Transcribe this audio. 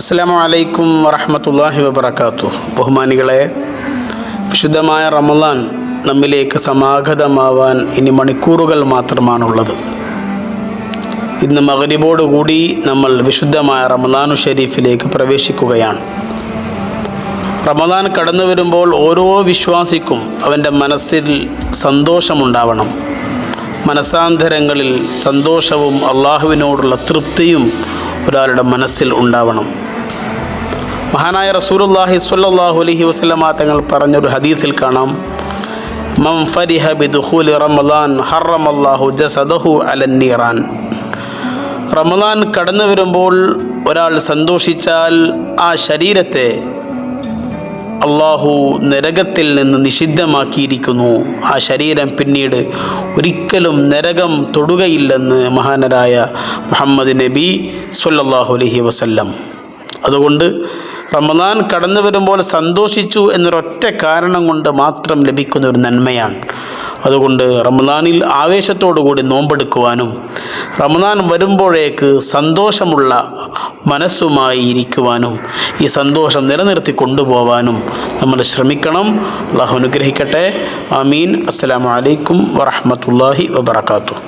അസ്സലാമു അലൈക്കും വറഹ്മത്തുള്ളാഹി വബറകാതുഹു. ബഹുമാനികളെ, വിശുദ്ധമായ റമളാൻ നമ്മിലേക്ക് സമാഗതമാവാൻ ഇനി മണിക്കൂറുകൾ മാത്രമാണുള്ളത്. ഇന്ന് മഗ്രിബോടുകൂടി നമ്മൾ വിശുദ്ധമായ റമളാനു ഷരീഫിലേക്ക് പ്രവേശിക്കുകയാണ്. റമളാൻ കടന്നു വരുമ്പോൾ ഓരോ വിശ്വാസിക്കും അവൻ്റെ മനസ്സിൽ സന്തോഷമുണ്ടാവണം. മനസാന്തരങ്ങളിൽ സന്തോഷവും അള്ളാഹുവിനോടുള്ള തൃപ്തിയും ഒരാളുടെ മനസ്സിൽ ഉണ്ടാവണം. മഹാനായ റസൂലുള്ളാഹി സ്വല്ലല്ലാഹു അലൈഹി വസല്ലമ തങ്ങൾ പറഞ്ഞൊരു ഹദീസിൽ കാണാം, മൻ ഫരിഹ ബിദുഖൂലി റമളാൻ ഹറമല്ലാഹു ജസദഹു അലൻ നീറാൻ. റമളാൻ കടന്നു വരുമ്പോൾ ഒരാൾ സന്തോഷിച്ചാൽ ആ ശരീരത്തെ അള്ളാഹു നരകത്തിൽ നിന്ന് നിഷിദ്ധമാക്കിയിരിക്കുന്നു. ആ ശരീരം പിന്നീട് ഒരിക്കലും നരകം തൊടുകയില്ലെന്ന് മഹാനരായ മുഹമ്മദ് നബി സ്വല്ലല്ലാഹു അലൈഹി വസല്ലം. അതുകൊണ്ട് റമളാൻ കടന്നു വരുമ്പോൾ സന്തോഷിച്ചു എന്നൊരൊറ്റ കാരണം കൊണ്ട് മാത്രം ലഭിക്കുന്ന ഒരു നന്മയാണ്. അതുകൊണ്ട് റമളാനിൽ ആവേശത്തോടുകൂടി നോമ്പെടുക്കുവാനും റമളാൻ വരുമ്പോഴേക്ക് സന്തോഷമുള്ള മനസ്സുമായി ഇരിക്കുവാനും ഈ സന്തോഷം നിലനിർത്തി കൊണ്ടുപോകാനും നമ്മൾ ശ്രമിക്കണം. അല്ലാഹു അനുഗ്രഹിക്കട്ടെ. ആമീൻ. അസ്സലാമു അലൈക്കും വറഹ്മത്തുള്ളാഹി വബറകാതുഹു.